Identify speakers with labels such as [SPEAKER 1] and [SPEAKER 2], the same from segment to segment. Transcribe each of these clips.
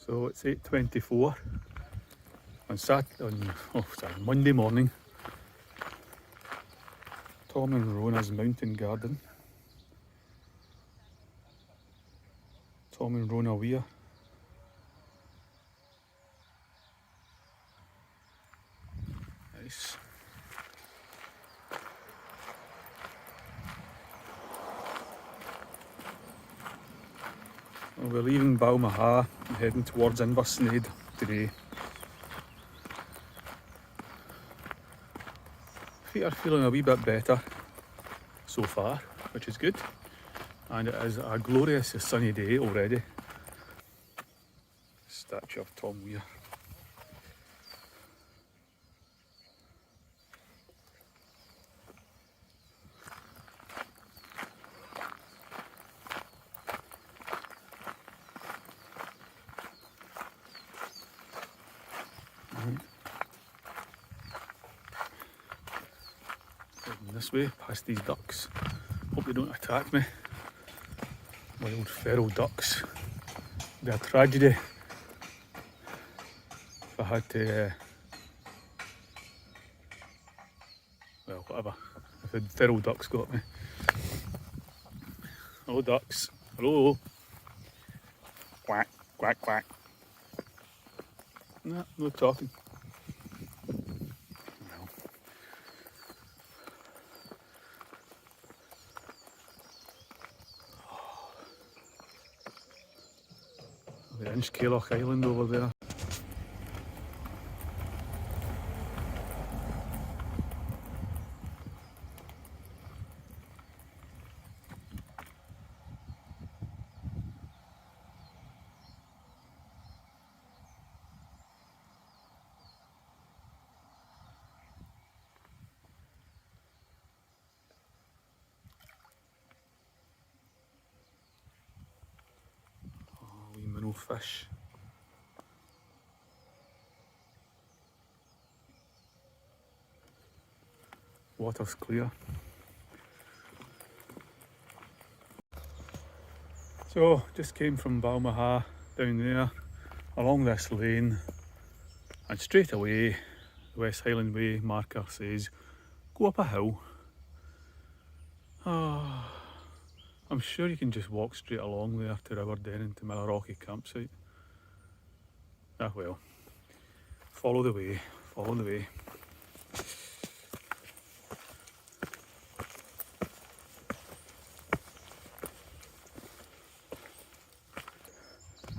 [SPEAKER 1] So it's 8:24 on Monday morning. Tom and Rona's mountain garden. Tom and Rona Weir. Nice. Well, we're leaving Balmaha and heading towards Inversnaid today. Feet are feeling a wee bit better so far, which is good. And it is a glorious sunny day already. Statue of Tom Weir. Heading this way, past these ducks. Hope they don't attack me. Wild feral ducks. It'd be a tragedy if I had to, well, whatever, if the feral ducks got me. Hello ducks, hello. Quack, quack, quack. Nah, no talking. Well. The Inversnaid Island over there. Minnow fish. Water's clear. So just came from Balmaha down there along this lane, and straight away the West Highland Way marker says go up a hill. I'm sure you can just walk straight along there to Riverden to Rocky campsite. Ah well, follow the way, follow the way.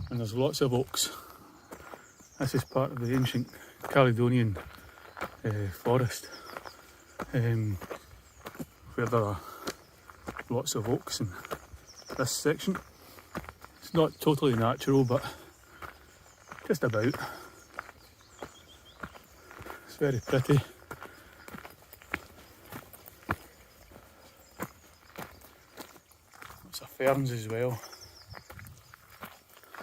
[SPEAKER 1] And there's lots of oaks. This is part of the ancient Caledonian forest, where there are lots of oaks in this section. It's not totally natural, but just about. It's very pretty. Lots of ferns as well,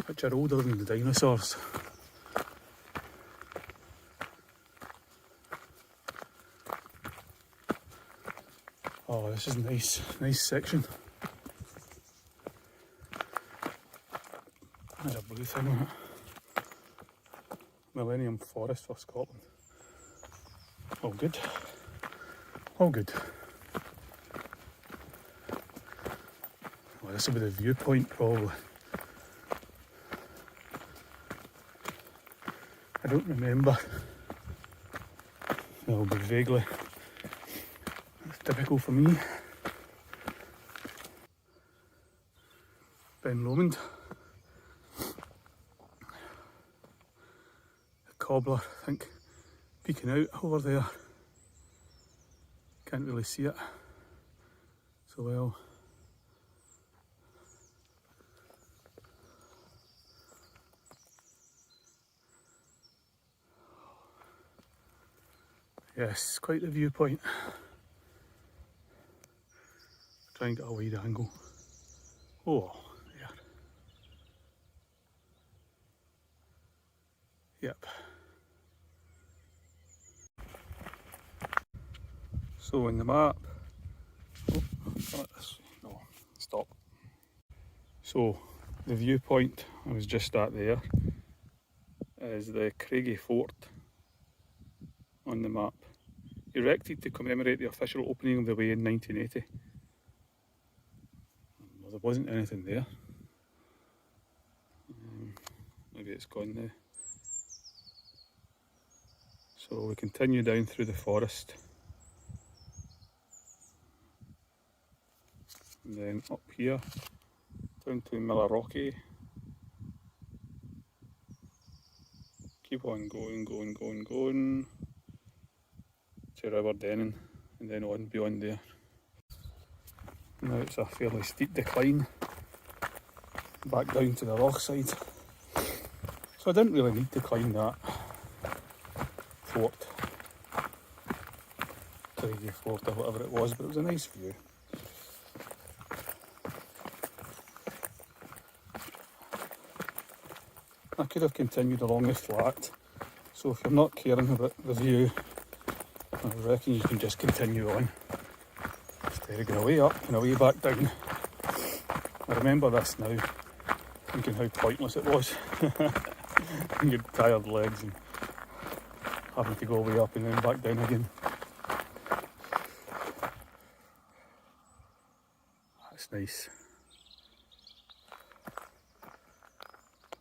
[SPEAKER 1] which are older than the dinosaurs. Oh, this is nice, nice section. There's a blue thing on it. Millennium Forest for Scotland. All good. All good. Well, this will be the viewpoint probably. I don't remember. It'll be vaguely. That's typical for me. Ben Lomond. The cobbler, I think, peeking out over there. Can't really see it so well. Yes, quite the viewpoint. Try and get a wide angle. Oh, there. Yep. So in the map, no, stop. So the viewpoint I was just at there is the Craigie Fort on the map, erected to commemorate the official opening of the way in 1980. Well, there wasn't anything there. Maybe it's gone now. So we continue down through the forest, and then up here down to Millerrocky. Keep on going to River Denning, and then on beyond there. Now it's a fairly steep decline back down to the rock side, so I didn't really need to climb that fort, Craigie Fort or whatever it was, but it was a nice view. I could have continued along the flat, so if you're not caring about the view, I reckon you can just continue on instead of going away up and away back down. I remember this now, thinking how pointless it was. And your tired legs and having to go way up and then back down again. That's nice.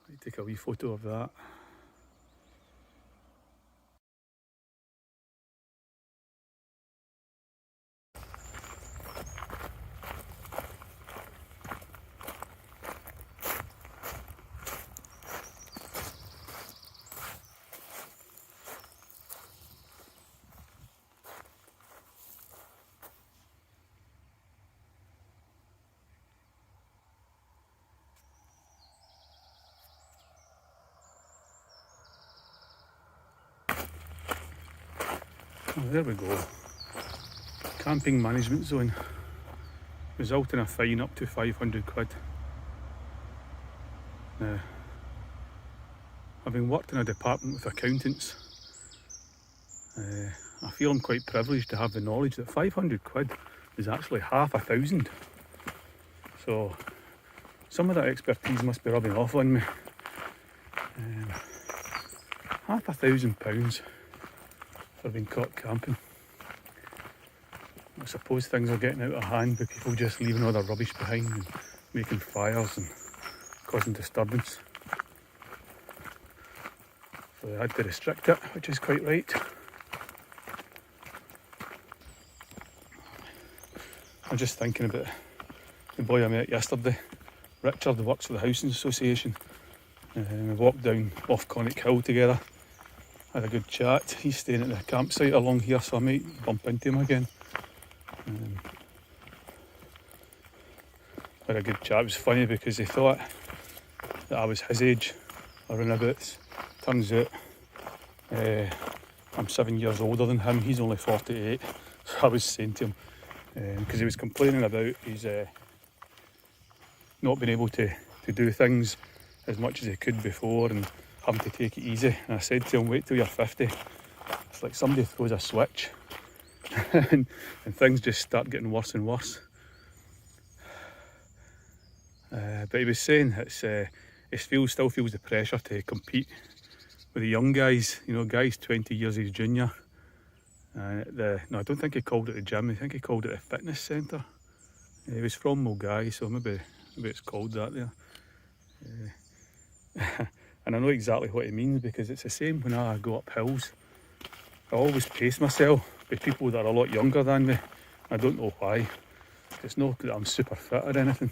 [SPEAKER 1] I'll take a wee photo of that. Oh, there we go. Camping management zone, resulting in a fine up to 500 quid. Now, having worked in a department with accountants, I feel I'm quite privileged to have the knowledge that 500 quid is actually half a thousand. So some of that expertise must be rubbing off on me. £5,000 for being caught camping. I suppose things are getting out of hand with people just leaving all their rubbish behind and making fires and causing disturbance. So they had to restrict it, which is quite right. I'm just thinking about the boy I met yesterday, Richard, who works for the Housing Association. We walked down off Connick Hill together, had a good chat. He's staying at the campsite along here, so I might bump into him again. Had a good chat. It was funny because he thought that I was his age, or runabouts. Turns out I'm 7 years older than him. He's only 48. So I was saying to him, because he was complaining about his not being able to do things as much as he could before and having to take it easy. And I said to him, wait till you're 50. It's like somebody throws a switch and things just start getting worse and worse. But he was saying he still feels the pressure to compete with the young guys, you know, guys 20 years his junior. No, I don't think he called it the gym, I think he called it a fitness centre. He was from Mulgai, so maybe it's called that there. And I know exactly what he means, because it's the same when I go up hills. I always pace myself with people that are a lot younger than me. I don't know why. It's not that I'm super fit or anything.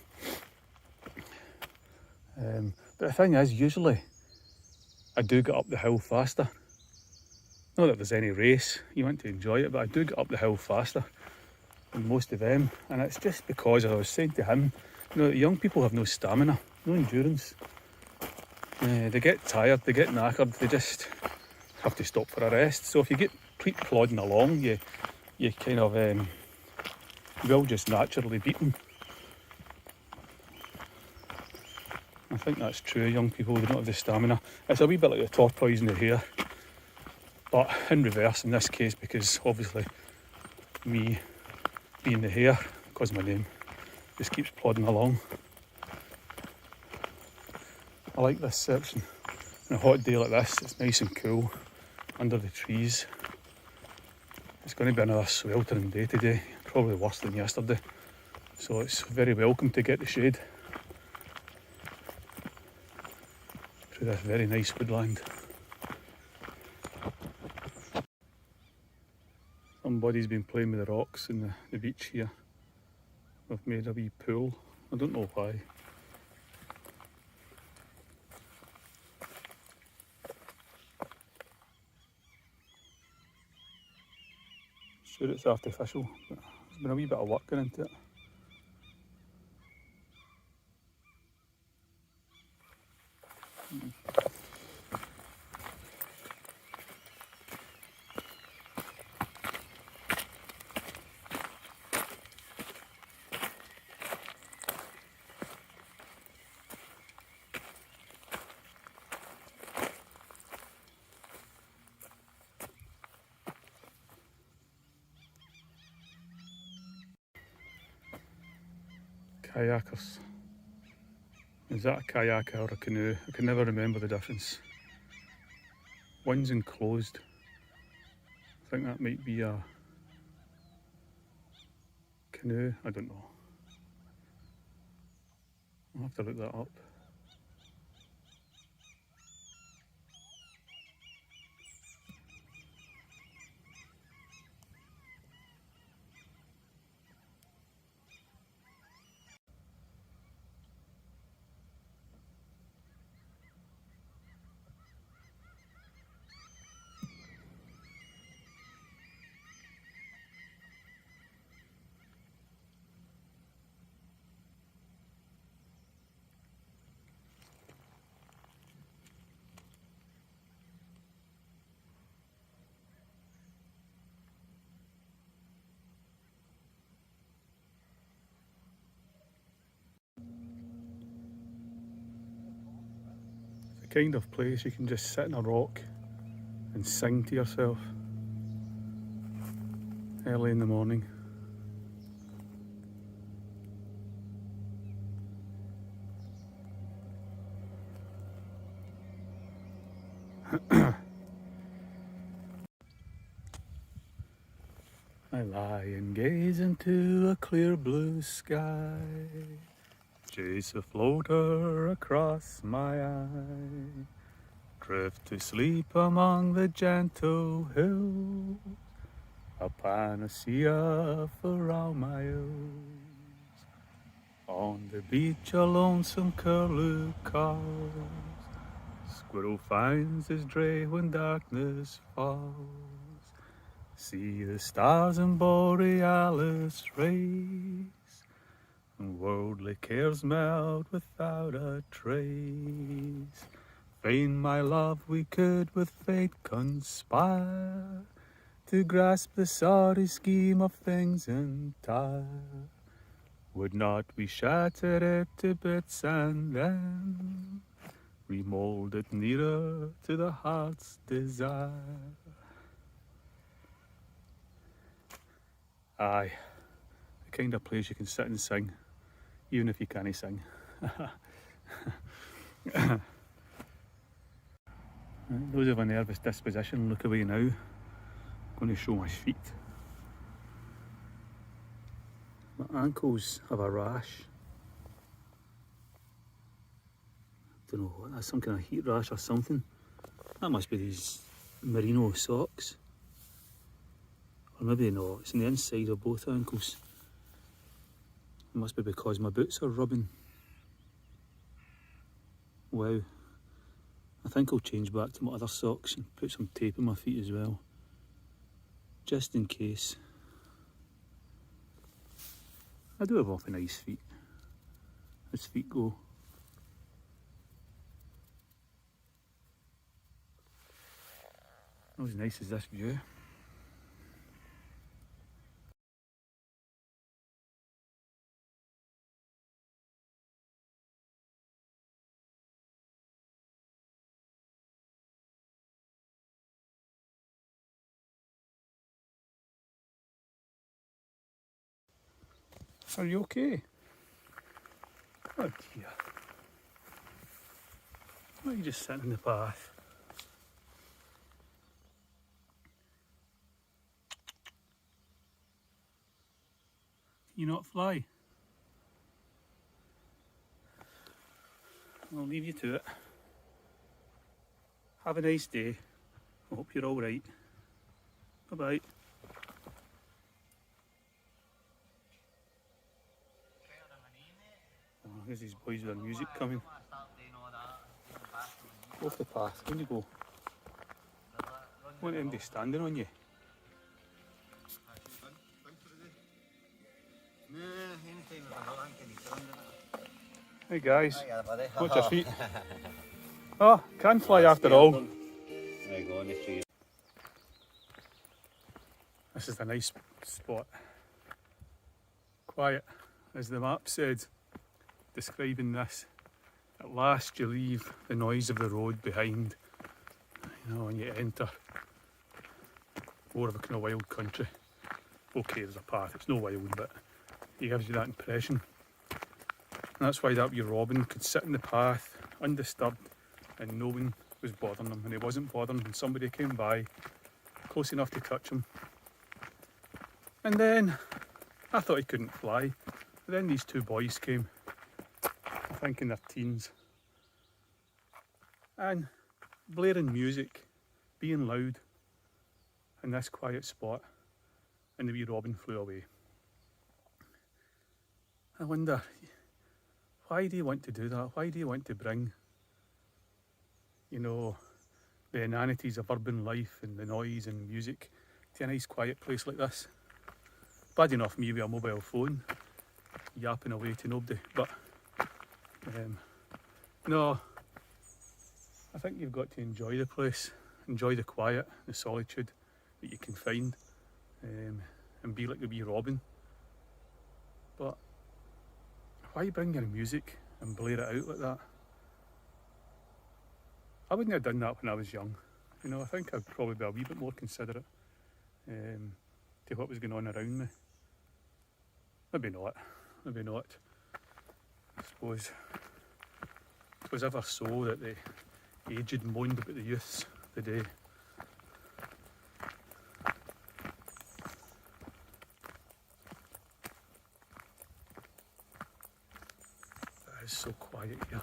[SPEAKER 1] But the thing is, usually I do get up the hill faster. Not that there's any race, you want to enjoy it, but I do get up the hill faster than most of them. And it's just because, as I was saying to him, you know, the young people have no stamina, no endurance. They get tired, they get knackered, they just have to stop for a rest. So if you keep plodding along, you kind of will just naturally beat them. I think that's true. Young people, they don't have the stamina. It's a wee bit like the tortoise in the hare, but in reverse in this case, because obviously me being the hare, because my name, just keeps plodding along. I like this section. On a hot day like this, it's nice and cool under the trees. It's going to be another sweltering day today, probably worse than yesterday. So it's very welcome to get the shade through this very nice woodland. Somebody's been playing with the rocks in the beach here. We've made a wee pool. I don't know why. Sure it's artificial, but there's been a wee bit of work going into it. Kayakers. Is that a kayak or a canoe? I can never remember the difference. One's enclosed. I think that might be a canoe. I don't know. I'll have to look that up. It's the kind of place you can just sit on a rock and sing to yourself early in the morning. I lie and gaze into a clear blue sky, chase a floater across my eye, drift to sleep among the gentle hills, a panacea for all my ills. On the beach a lonesome curlew calls, squirrel finds his dray when darkness falls. See the stars in borealis race, and worldly cares melt without a trace. Fain, my love, we could with fate conspire to grasp the sorry scheme of things entire. Would not we shatter it to bits and then remold it nearer to the heart's desire? Aye, the kind of place you can sit and sing, even if you can't sing. Those of a nervous disposition, look away now. I'm going to show my feet. My ankles have a rash. Don't know what that's, some kind of heat rash or something. That must be these merino socks. Or maybe not, it's on the inside of both ankles. It must be because my boots are rubbing. Wow. I think I'll change back to my other socks and put some tape on my feet as well. Just in case. I do have awfully nice feet. As feet go. Not as nice as this view. Are you okay? Oh dear. Why are you just sitting in the path? Can you not fly? I'll leave you to it. Have a nice day. I hope you're all right. Bye bye. Oh, here's these boys with their music coming. Go off the path. When you go, I want anybody standing on you. Hey guys, watch your feet. Oh, can fly after all. This is a nice spot. Quiet, as the map said, describing this. At last you leave the noise of the road behind, you know, and you enter more of a kind of wild country. Okay, there's a path, it's no wild, but it gives you that impression. And that's why that wee robin could sit in the path, undisturbed, and no one was bothering him. And he wasn't bothering when somebody came by, close enough to touch him. And then, I thought he couldn't fly. But then these two boys came, I think in their teens, and blaring music, being loud, in this quiet spot, and the wee robin flew away. I wonder, why do you want to do that? Why do you want to bring, you know, the inanities of urban life and the noise and music to a nice quiet place like this? Bad enough me with a mobile phone, yapping away to nobody, but no, I think you've got to enjoy the place, enjoy the quiet, the solitude that you can find, and be like the wee robin. But why bring your music and blare it out like that? I wouldn't have done that when I was young. You know, I think I'd probably be a wee bit more considerate to what was going on around me. Maybe not, maybe not. I suppose it was ever so that the aged moaned about the youths of the day. It's so quiet here.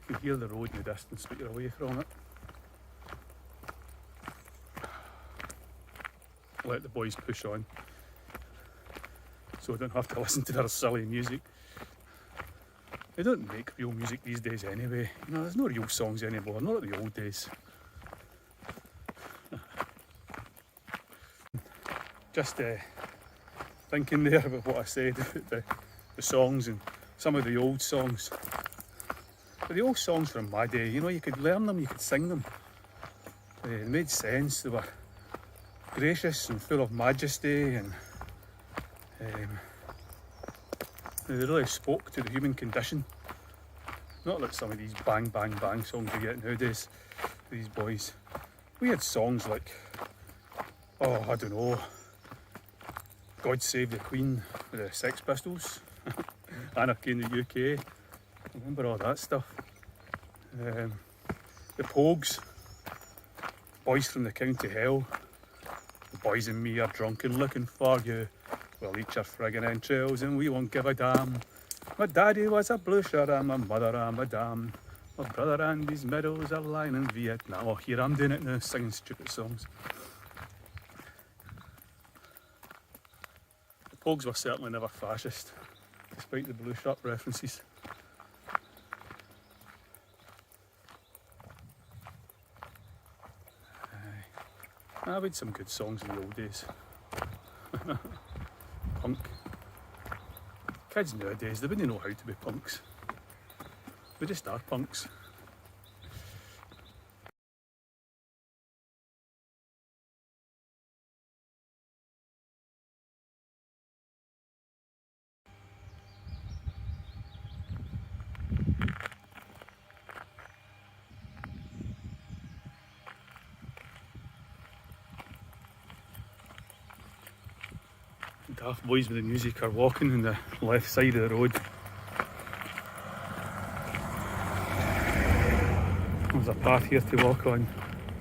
[SPEAKER 1] You can hear the road in the distance, but you're away from it. Let the boys push on, so I don't have to listen to their silly music. They don't make real music these days anyway. You know, there's no real songs anymore, not like the old days. Just thinking there about what I said about the songs and some of the old songs. But the old songs from my day, you know, you could learn them, you could sing them. They made sense, they were gracious and full of majesty, and they really spoke to the human condition. Not like some of these bang bang bang songs we get nowadays, these boys. We had songs like, oh, I don't know, God Save the Queen with the Sex Pistols, Anarchy in the UK, remember all that stuff. The Pogues, Boys from the County Hell, the boys and me are drunk and looking for you. We'll eat your friggin' entrails and we won't give a damn. My daddy was a blusher and my mother a madame. My brother and his medals are lying in Vietnam. Oh, here I'm doing it now, singing stupid songs. The Pogues were certainly never fascist, despite the blue shirt references. I've had some good songs in the old days. Punk. Kids nowadays, they wouldn't know how to be punks. They just are punks. Daft boys with the music are walking on the left side of the road. There's a path here to walk on,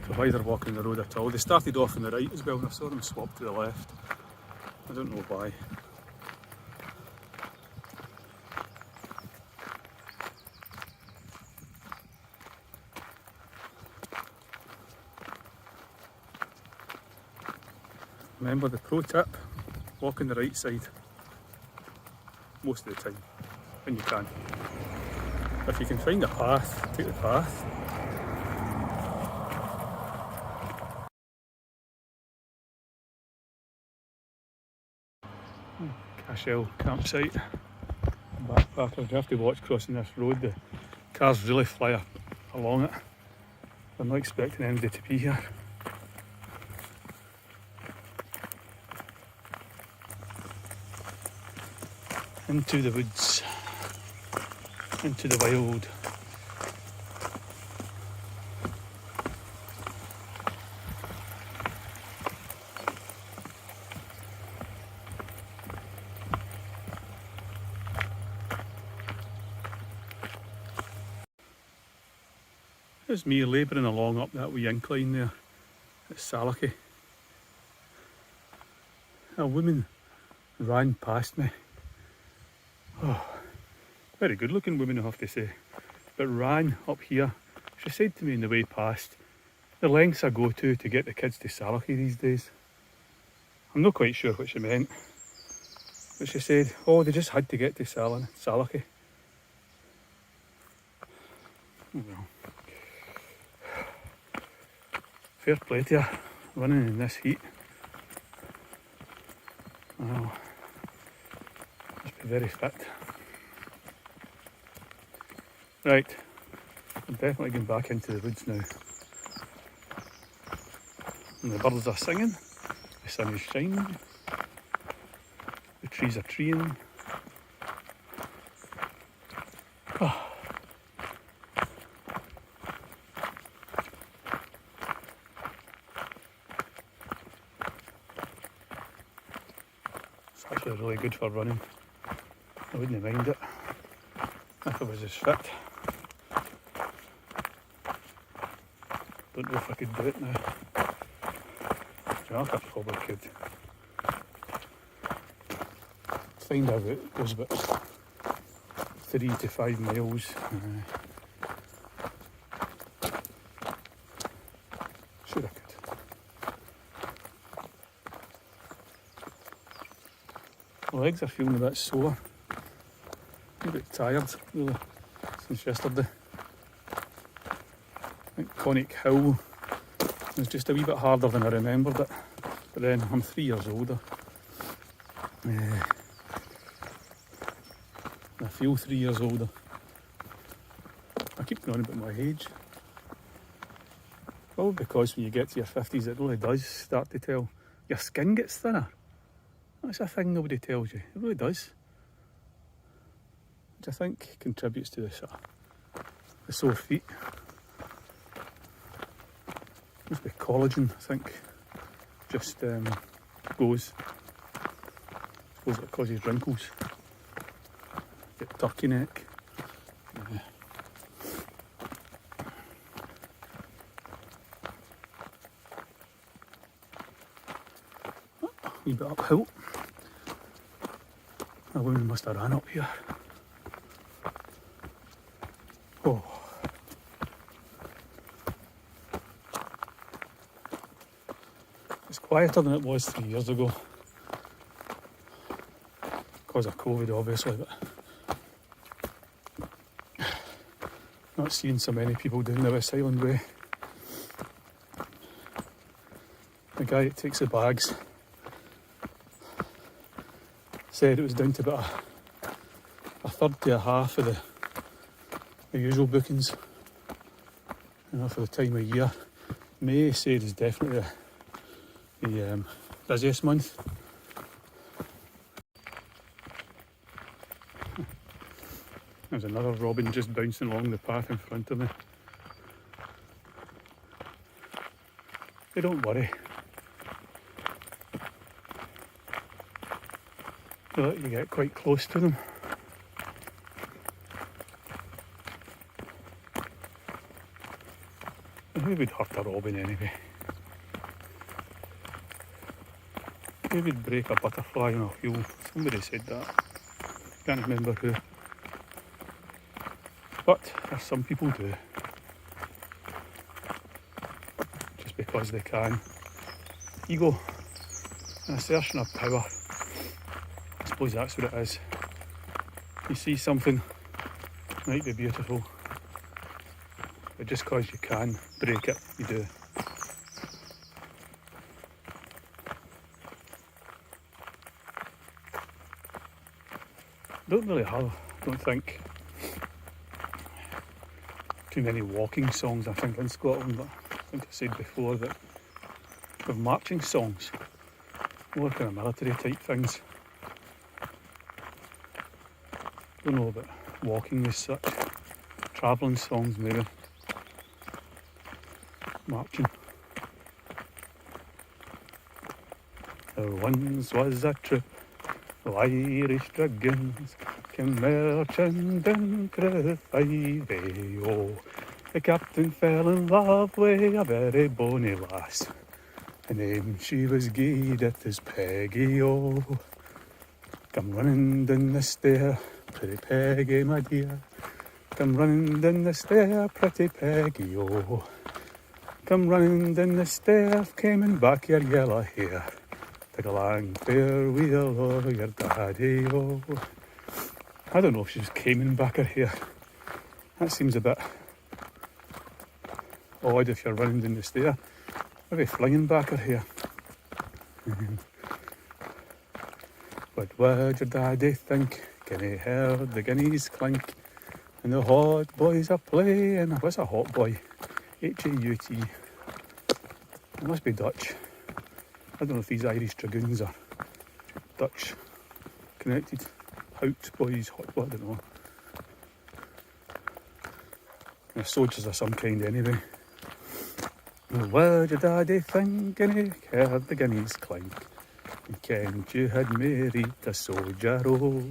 [SPEAKER 1] so why they're walking the road at all. They started off on the right as well, and I saw them swap to the left. I don't know why. Remember the pro tip, walk on the right side most of the time, when you can. If you can find a path, take the path. Cashel campsite. Backpackers, you have to watch crossing this road. The cars really fly along it. I'm not expecting anybody to be here. Into the woods, into the wild. There's me labouring along up that wee incline there at Salachy. A woman ran past me. Oh, very good looking woman, I have to say, but ran up here. She said to me on the way past, the lengths I go to get the kids to Salachy these days. I'm not quite sure what she meant, but she said, oh, they just had to get to Salachy. Oh well. Fair play to her, running in this heat. Well, must be very fit. Right, I'm definitely going back into the woods now. And the birds are singing, the sun is shining, the trees are treeing. Oh. It's actually really good for running. I wouldn't mind it if I was as fit. Don't know if I could do it now. I probably could. Find out it goes about 3 to 5 miles. Sure I could. My legs are feeling a bit sore. A bit tired really since yesterday. I think Conic Hill was just a wee bit harder than I remembered it, but then I'm 3 years older. I feel 3 years older. I keep going about my age. Probably because when you get to your 50s it really does start to tell. Your skin gets thinner. That's a thing nobody tells you. It really does. Which I think contributes to this, the sore feet. Must be collagen, I think. Just goes. I suppose it causes wrinkles. Get turkey neck. A wee bit uphill. A woman must have ran up here. Oh. It's quieter than it was 3 years ago. Because of COVID, obviously, but not seeing so many people down the West Highland Way. The guy that takes the bags said it was down to about a third to a half of the usual bookings, for the time of year. May said is definitely the busiest month. There's another robin just bouncing along the path in front of me. They don't worry. They let you get quite close to them. Who would hurt a robin anyway? Who would break a butterfly in a wheel? Somebody said that. Can't remember who. But there's some people do. Just because they can. Ego. An assertion of power. I suppose that's what it is. You see something, might be beautiful, but just because you can break it, you do. Don't really have, don't think, too many walking songs, I think, in Scotland, but I think I said before that with marching songs, more kind of military type things. Don't know about walking as such. Travelling songs maybe. Marching. There once was a trip of Irish dragoons came marching down Crieff, oh. The captain fell in love with a very bonny lass. The name she was gied at is Peggy, oh. Come running down the stair, pretty Peggy, my dear. Come running down the stair, pretty Peggy, oh. Come running down the stair, coming back your yellow hair. Take a long farewell of your daddy, oh. I don't know if she was coming back her hair. That seems a bit odd if you're running down the stair. Maybe flinging back her hair. What would your daddy think? Can he hear the guineas clink? And the hot boys are playing. What's a hot boy? H-A-U-T. It must be Dutch. I don't know if these Irish dragoons are Dutch connected. Hout boys, hot boy, I don't know. They're soldiers of some kind anyway. What would your daddy think? And he heard the guineas clink. And Kent you had married a soldier, oh.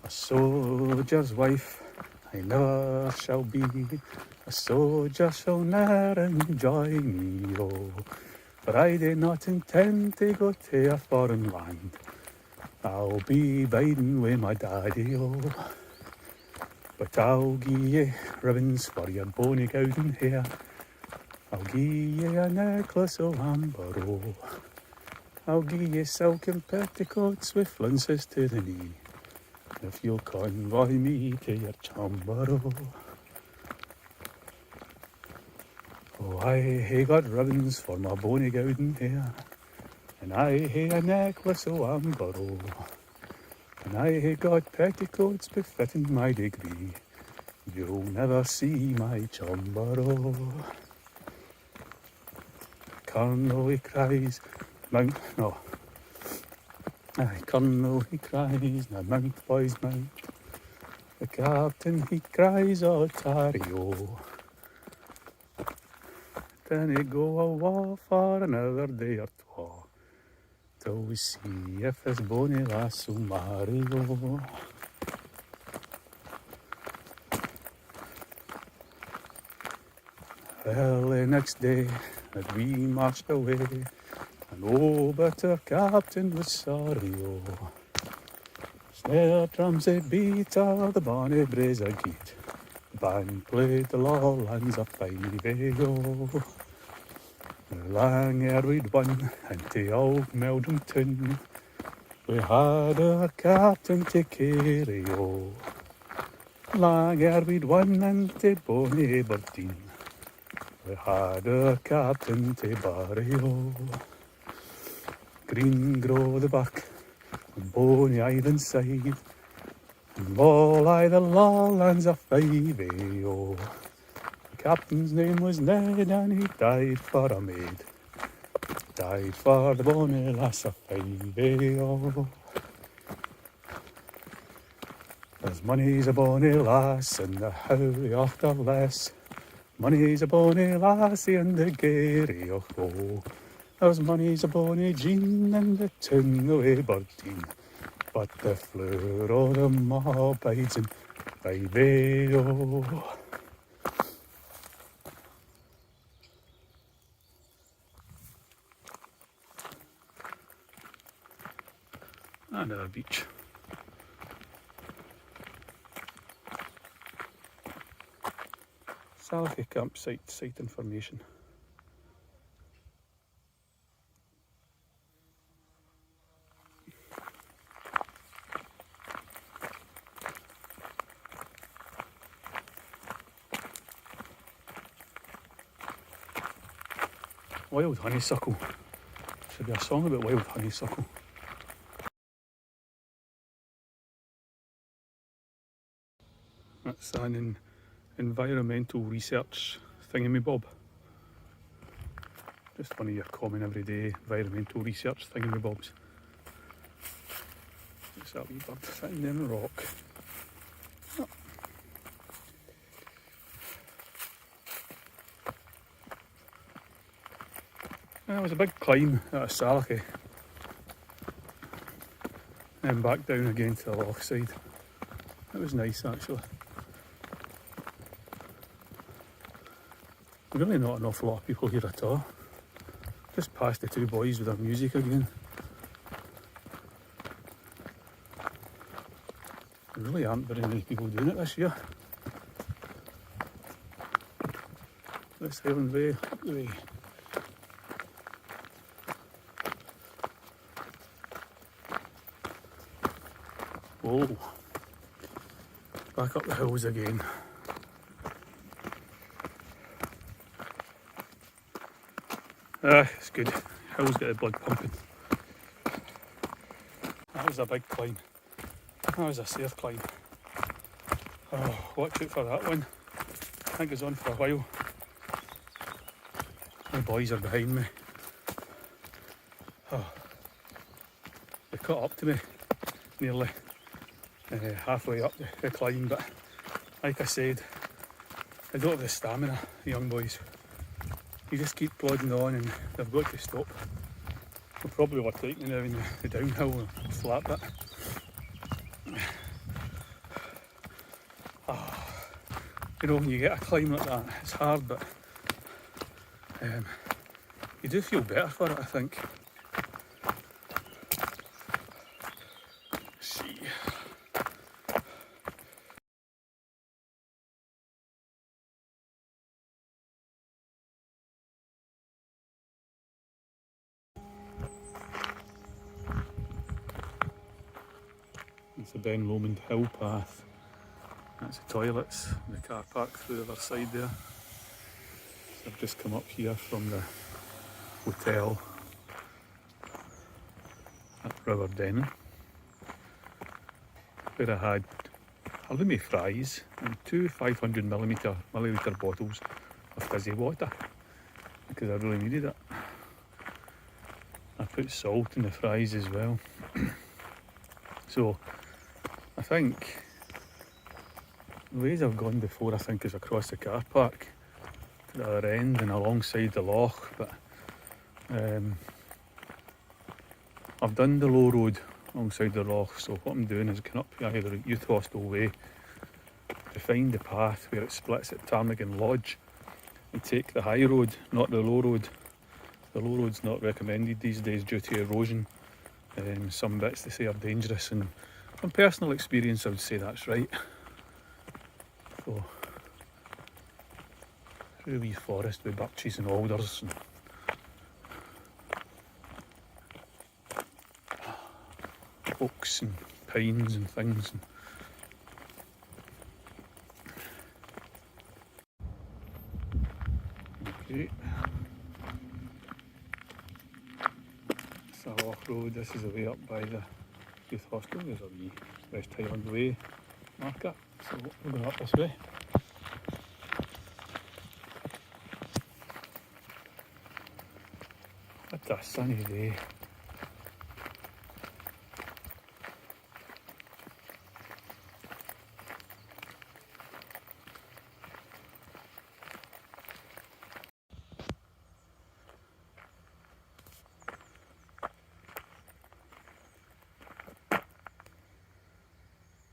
[SPEAKER 1] A soldier's wife I never shall be. A soldier shall ne'er enjoy me, oh. For I did not intend to go to a foreign land. I'll be biding with my daddy, oh. But I'll gie ye ribbons for your bonny gowden hair. I'll gie ye a necklace of amber, oh. I'll gie ye silken petticoats with flounces to the knee. If you'll convoy me to your chamber, oh. Oh, I hae got ribbons for my bonny gowden hair, and I hae a necklace of amber, oh. And I hae got petticoats befitting my degree. You'll never see my chamber, oh. Colonel, he cries, mount, no. Aye, Colonel, he cries, now mount, boys, mount. The captain, he cries, oh, tarry, oh. Then he go a war for another day or two, till we see if this bonny lass will marry, oh. Well, the next day that we marched away, and oh, but our captain was sorry, oh. Snare drums they beat, all the bonny braes are geet. The band played the lowlands of Five, oh. Lang ere we'd won into old Meldrum town, we had our captain to carry, oh. Lang ere we'd won into bonny Aberdeen, we had our captain to bury, oh. Green grow the back, and bonny either side, and low lie the lowlands of Five, oh. The captain's name was Ned, and he died for a maid. Died for the bonny lass of Five, oh. There's money's a bonny lass in the howie of the less. Money's a bonny lassie in the Gary of oh. There's money's a bonny Jean in the town of Aberdeen. But the floor o' the mob bides in Five, oh. Another beach. Salachy campsite site information. Wild honeysuckle. Should be a song about wild honeysuckle. That's an environmental research thingamabob. Just one of your common everyday environmental research thingamabobs. There's that wee bird sitting in a rock. Oh. It was a big climb out of Salachy. Then back down again to the loch side. It was nice actually. Really not an awful lot of people here at all. Just past the two boys with their music again. There really aren't very many people doing it this year. West Highland Way, up the way. Whoa. Back up the hills again. It's good. Hills get the blood pumping. That was a big climb. That was a safe climb. Oh, watch out for that one. I think it's on for a while. The boys are behind me. Oh, they caught up to me nearly halfway up the climb, but like I said, they don't have the stamina, the young boys. You just keep plodding on and they've got to stop. They'll probably overtake me now in the downhill and flat bit. Oh, you know, when you get a climb like that, it's hard, but you do feel better for it, I think. Let's see. It's the Ben Lomond Hill path. That's the toilets, the car park through the other side there. So I've just come up here from the hotel at River Dennon, where I had halloumi fries and two 500 millilitre bottles of fizzy water because I really needed it. I put salt in the fries as well. So I think the ways I've gone before, I think, is across the car park to the other end and alongside the loch, but I've done the low road alongside the loch, so what I'm doing is going up either Youth Hostel Way to find the path where it splits at Ptarmigan Lodge and take the high road, not the low road. The low road's not recommended these days due to erosion. Some bits they say are dangerous, and from personal experience I would say that's right. So through a wee forest with birches and alders and oaks and pines and things. Okay. It's a loch road. This is the way up by the youth hostel. There's a wee West Highland Way marker. So we're going up this way. What a sunny day.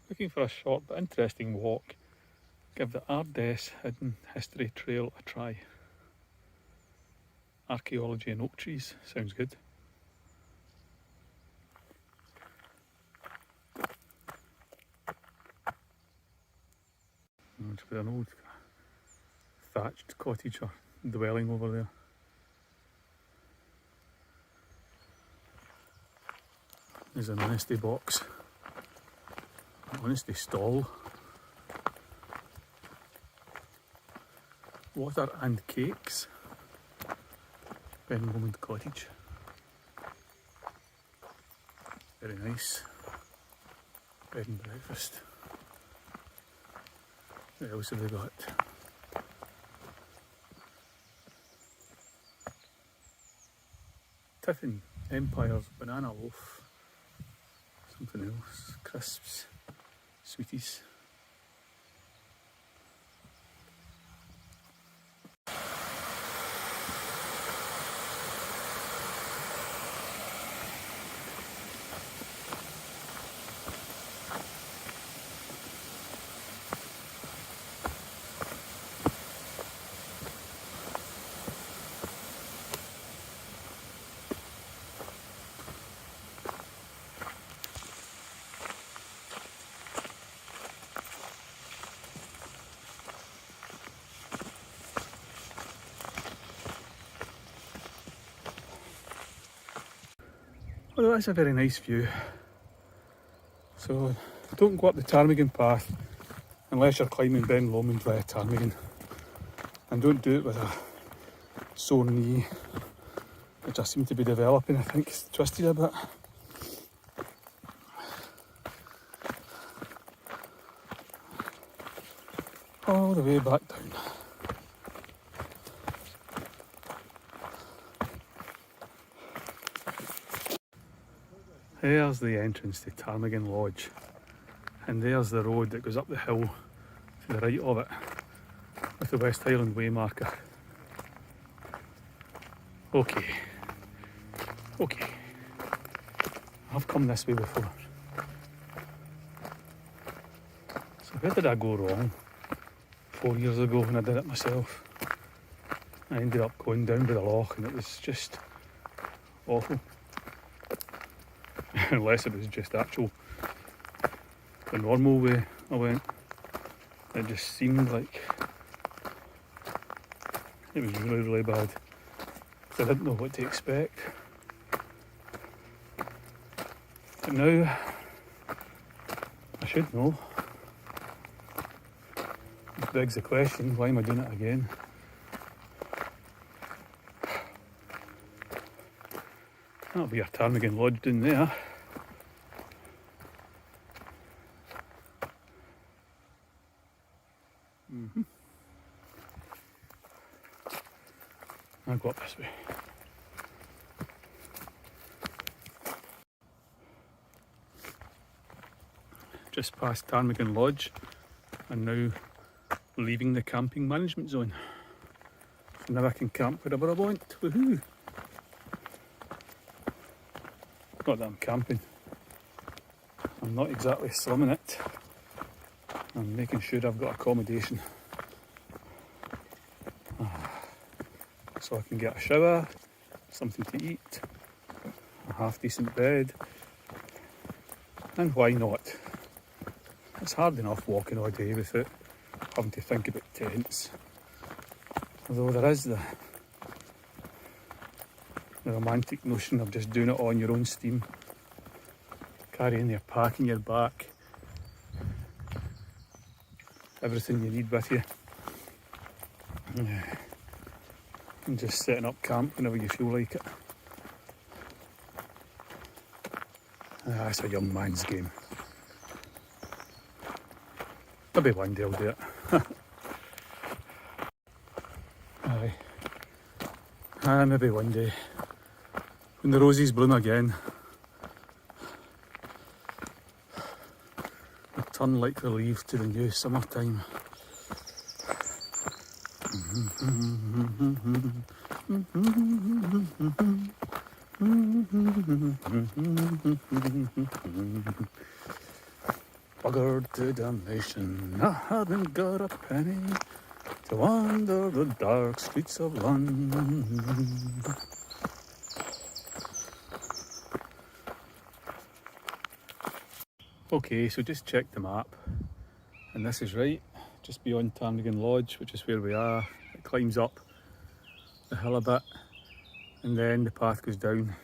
[SPEAKER 1] Looking for a short but interesting walk. Give the Ardèche Hidden History Trail a try. Archaeology and oak trees, sounds good. It's an old thatched cottage or dwelling over there. There's an honesty box, an honesty stall, water and cakes, Ben Lomond Cottage. Very nice. Bed and breakfast. What else have they got? Tiffin Empire's banana loaf. Something else. Crisps. Sweeties. Well, that's a very nice view. So don't go up the ptarmigan path unless you're climbing Ben Lomond via ptarmigan, and don't do it with a sore knee, which I seem to be developing. I think it's twisted a bit. All the way back down. There's the entrance to Ptarmigan Lodge, and there's the road that goes up the hill to the right of it with the West Highland Way marker. Okay, I've come this way before. So where did I go wrong 4 years ago when I did it myself? I ended up going down by the loch and it was just awful. Unless it was just the normal way I went. It just seemed like it was really, really bad. I didn't know what to expect. But now I should know. It begs the question, why am I doing it again? That'll be a ptarmigan lodge down there. I'll go up this way. Just past Ptarmigan Lodge and now leaving the camping management zone. So now I can camp wherever I want. Woohoo! Not that I'm camping. I'm not exactly slumming it. I'm making sure I've got accommodation. So I can get a shower, something to eat, a half decent bed, and why not? It's hard enough walking all day without having to think about tents. Although there is the romantic notion of just doing it on your own steam, carrying your pack in your back, everything you need with you. And just setting up camp whenever you feel like it. It's a young man's game. Maybe one day I'll do it. Aye. Maybe one day. When the roses bloom again. They turn like the leaves to the new summertime. Buggered to damnation, I haven't got a penny to wander the dark streets of London. Okay, so just check the map, and this is right. just beyond Ptarmigan Lodge, which is where we are. It climbs up the hill a bit, and then the path goes down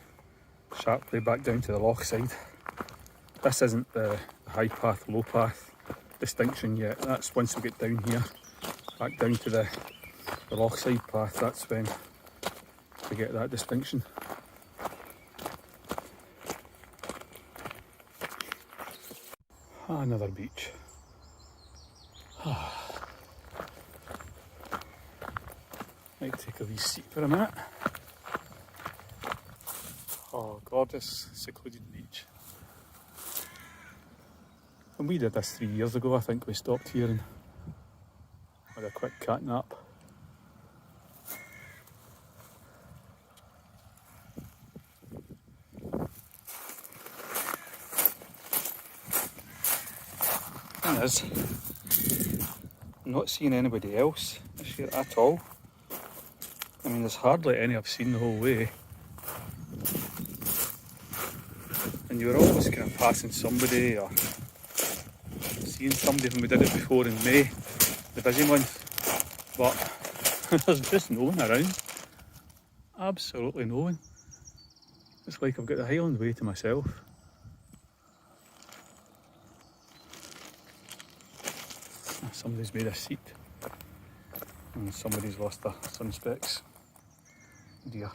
[SPEAKER 1] sharply back down to the loch side. This isn't the high path, low path distinction yet. That's once we get down here, back down to the loch side path, that's when we get that distinction. Another beach. Might take a wee seat for a minute. Oh, gorgeous, secluded beach. And we did this 3 years ago, I think. We stopped here and had a quick cat nap. Thing is, I'm not seeing anybody else this year at all. I mean, there's hardly any I've seen the whole way. And you were always kind of passing somebody or seeing somebody when we did it before in May, the busy month. But there's just no one around. Absolutely no one. It's like I've got the Highland Way to myself. Somebody's made a seat and somebody's lost their sun specs. Dear.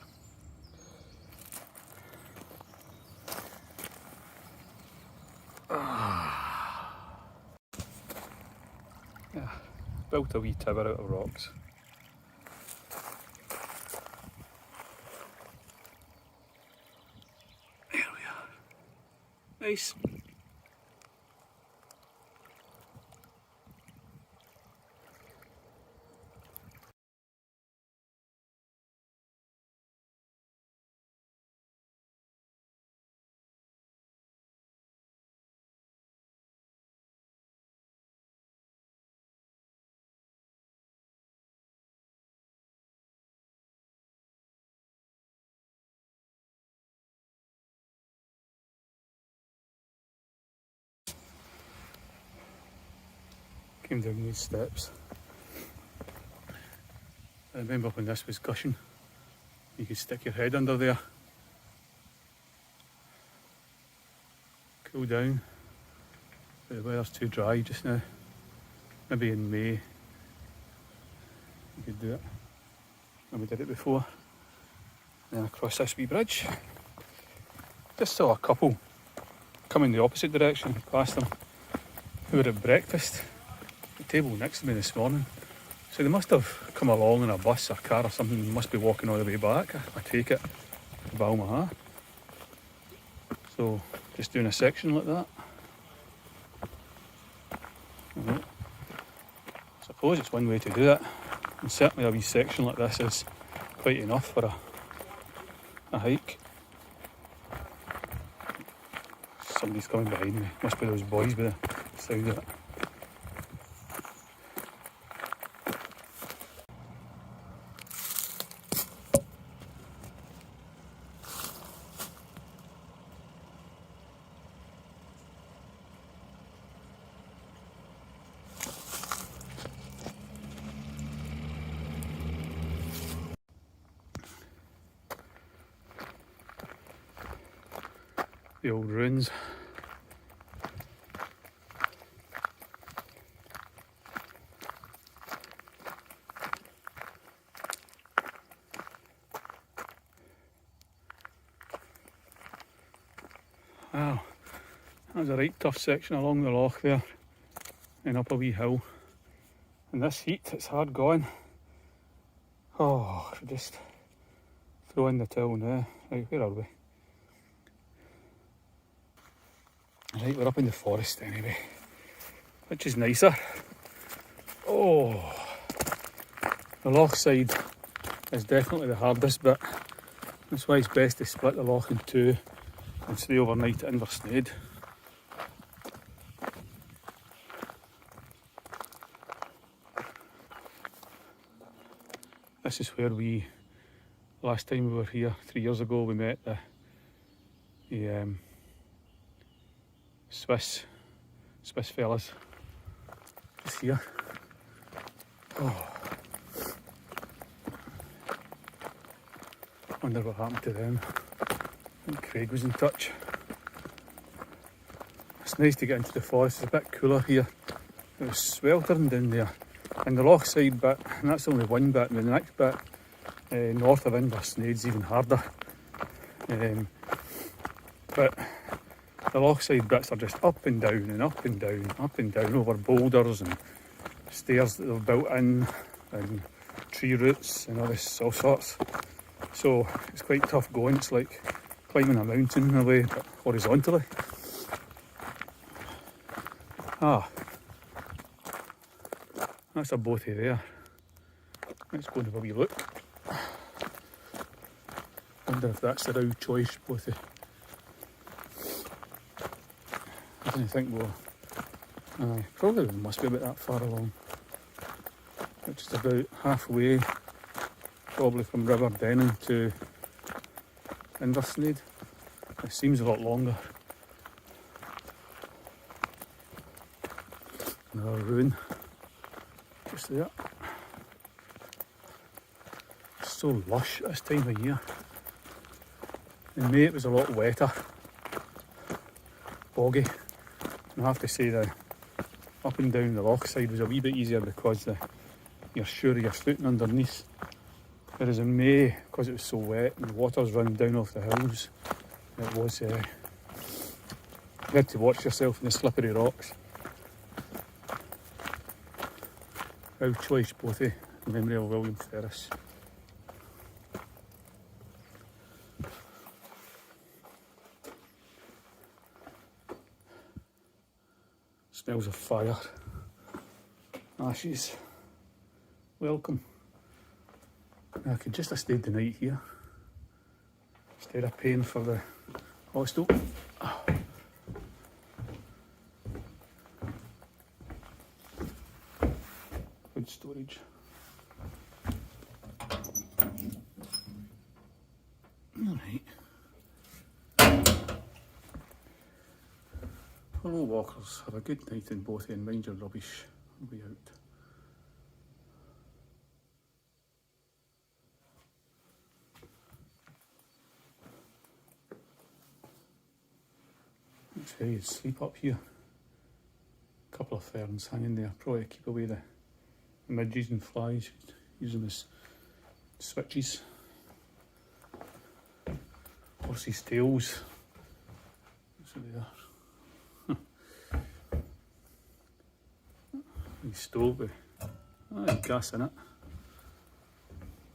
[SPEAKER 1] Yeah, built a wee tower out of rocks. There we are. Nice. Came down these steps. I remember when this was gushing, you could stick your head under there, cool down, but the weather's too dry just now. Maybe in May you could do it, and we did it before. And then across this wee bridge, just saw a couple coming the opposite direction past them who were at breakfast. The table next to me this morning. So they must have come along in a bus or car or something. They must be walking all the way back, I take it, to Balmaha. So just doing a section like that. I suppose it's one way to do it. And certainly a wee section like this is quite enough for a hike. Somebody's coming behind me. Must be those boys with the sound of it. The old ruins. Wow, that was a right tough section along the loch there and up a wee hill. In this heat, it's hard going. Oh, I should just throw in the towel now. Right, where are we? Right, we're up in the forest anyway, which is nicer. Oh, the loch side is definitely the hardest bit. That's why it's best to split the loch in two and stay overnight at Inversnaid. This is where last time we were here 3 years ago, we met the Swiss fellas. It's here. Wonder what happened to them. I think Craig was in touch. It's nice to get into the forest. It's a bit cooler here. It was sweltering down there. And the lochside bit, and that's only one bit, and the next bit north of Inversnaid's even harder. But the lochside bits are just up and down and up and down, up and down over boulders and stairs that they've built in and tree roots and all sorts. So it's quite tough going. It's like climbing a mountain in a way, but horizontally. That's a bothy there. Let's go and have a wee look. Wonder if that's the Row Choice bothy. I don't think we'll... probably we must be about that far along. It's just about halfway, probably from River Denning to Inversnaid. It seems a lot longer. Another ruin. Just there. It's so lush at this time of year. In May it was a lot wetter, boggy. And I have to say that up and down the loch side was a wee bit easier because you're sure of your footing underneath. Whereas in May, because it was so wet and the water's running down off the hills, it was you had to watch yourself in the slippery rocks. Row Choice bothy, in memory of William Ferris. Smells of fire. Ashes. Welcome. I could just have stayed the night here instead of paying for the hostel. Food storage. Alright. Fellow walkers, have a good night in bothy and mind your rubbish. I'll be out. Say you'd sleep up here. A couple of ferns hanging there, probably keep away the midges and flies. Use them as switches. Horses' tails. So they are. Nice stove with gas in it.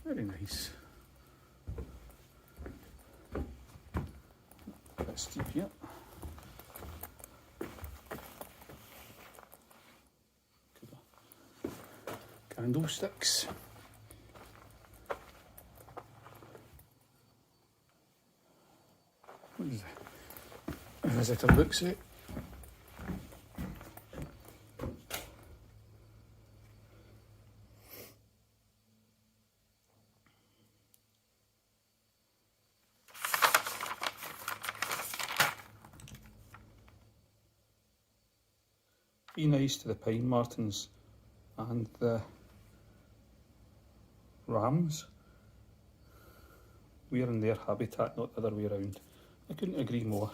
[SPEAKER 1] Very nice. A bit steep here. Candlesticks. What is the visitor book say? Be nice to the pine martens and the rams. We're in their habitat, not the other way around. I couldn't agree more.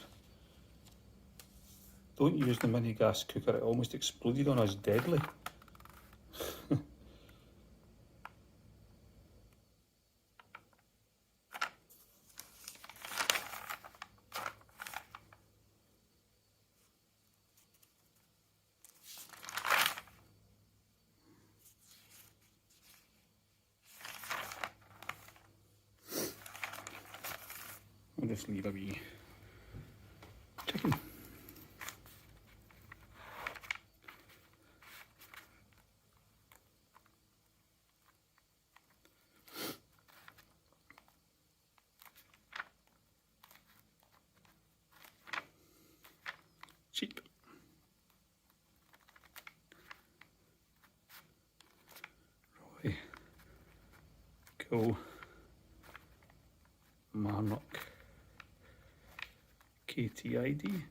[SPEAKER 1] Don't use the mini gas cooker, it almost exploded on us deadly. I'll just leave a wee chicken. Cheap. Roy. Cool. Marnock. KTID.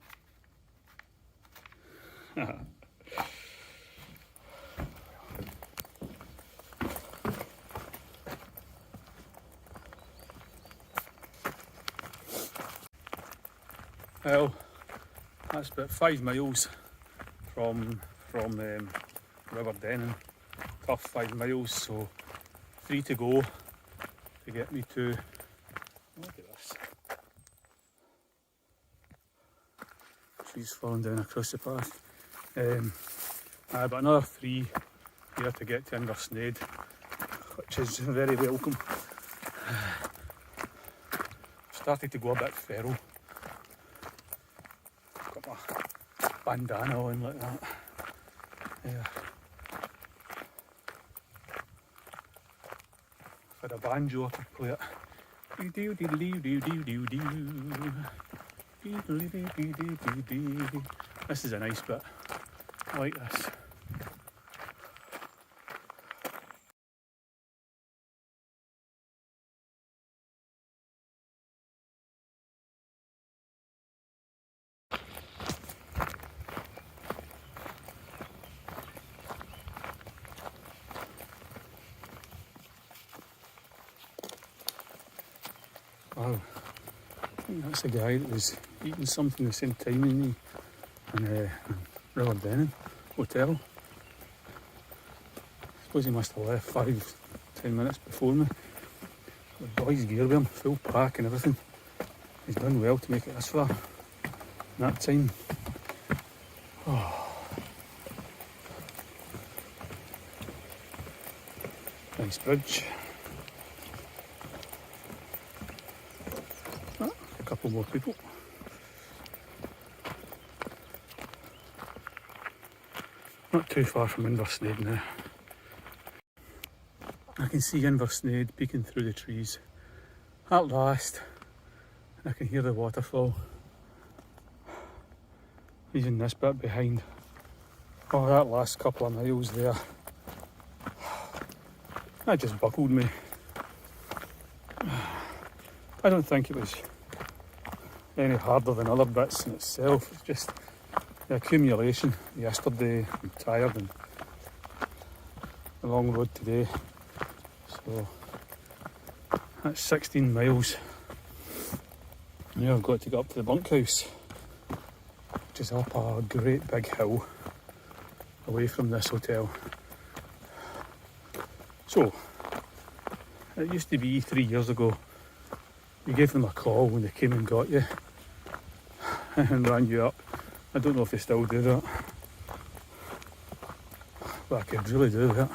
[SPEAKER 1] hotel. That's about 5 miles from River Dennon. Tough 5 miles, so 3 to go to get me to. Look at this. Trees falling down across the path. But another 3 here to get to Inversnaid, which is very welcome. Started to go a bit feral. Got my bandana on like that. Yeah. If I had a banjo, I could play it. This is a nice bit. I like this. Wow, I think that's the guy that was eating something the same time as me in River Dennon Hotel. I suppose he must have left 5-10 minutes before me. The boys' gear with him, full pack and everything. He's done well to make it this far. That time. Oh. Nice bridge. A couple more people. Not too far from Inversnaid now. I can see Inversnaid peeking through the trees at last, and I can hear the waterfall. Even this bit behind. Oh, that last couple of miles there. That just buckled me. I don't think it was any harder than other bits in itself. It's just the accumulation. Yesterday, I'm tired, and the long road today. So that's 16 miles. Now I've got to get up to the bunkhouse, which is up a great big hill away from this hotel. So it used to be 3 years ago, you gave them a call when they came and got you and ran you up. I don't know if they still do that, but I could really do that.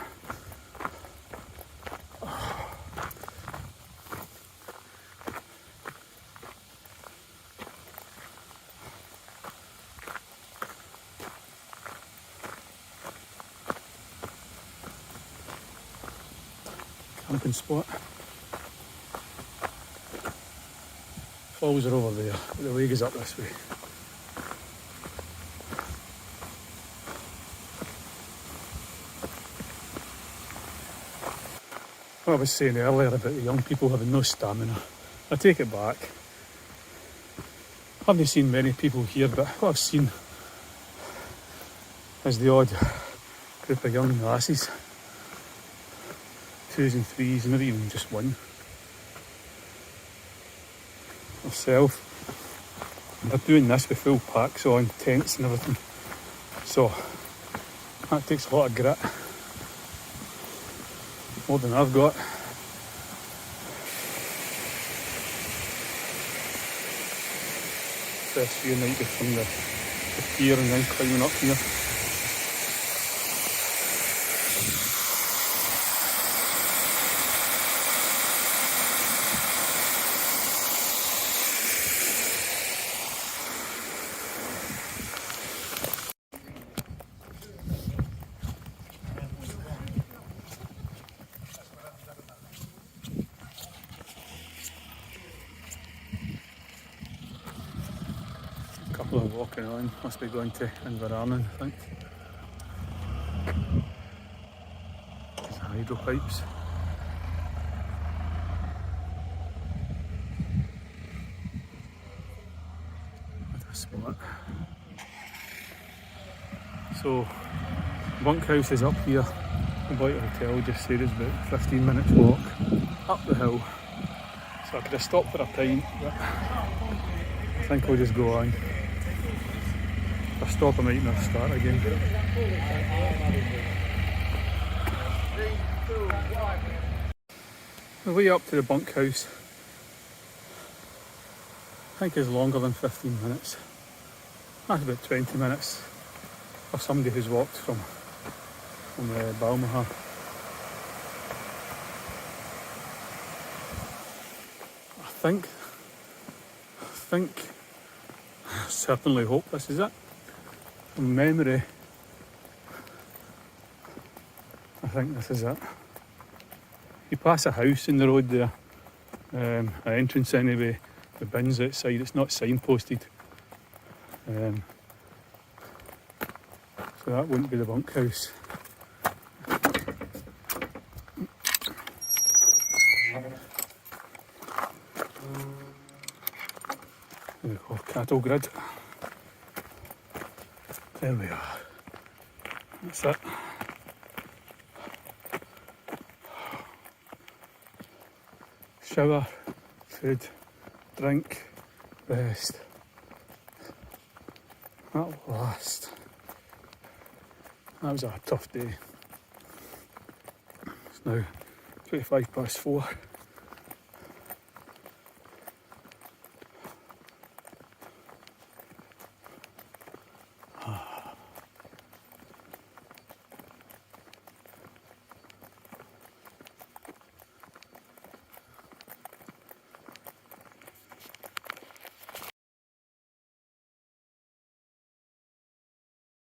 [SPEAKER 1] Camping spot. Falls are over there, but the lake is up this way. What I was saying earlier about the young people having no stamina, I take it back. I haven't seen many people here, but what I've seen is the odd group of young lasses. 2s and 3s, maybe even just one. Myself, they're doing this with full packs on, tents and everything. So that takes a lot of grit. More than I've got. First view might be from the pier and then climbing up here. Couple of walking on, must be going to Inversnaid, I think. There's hydro pipes. What a spot. So, bunkhouse is up here. The Boyd Hotel just said it's about 15 minutes walk up the hill. So I could have stopped for a pint, but think I'll just go on. If I stop, I might not start again. The way up to the bunkhouse, I think is longer than 15 minutes. That's about 20 minutes for somebody who's walked from Balmaha. I certainly hope this is it. From memory, I think this is it. You pass a house in the road there, an entrance anyway, the bins outside, it's not signposted. So that wouldn't be the bunkhouse. There we go, cattle grid. There we are. That's it. Shower, food, drink, rest. At last. That was a tough day. It's now 4:25.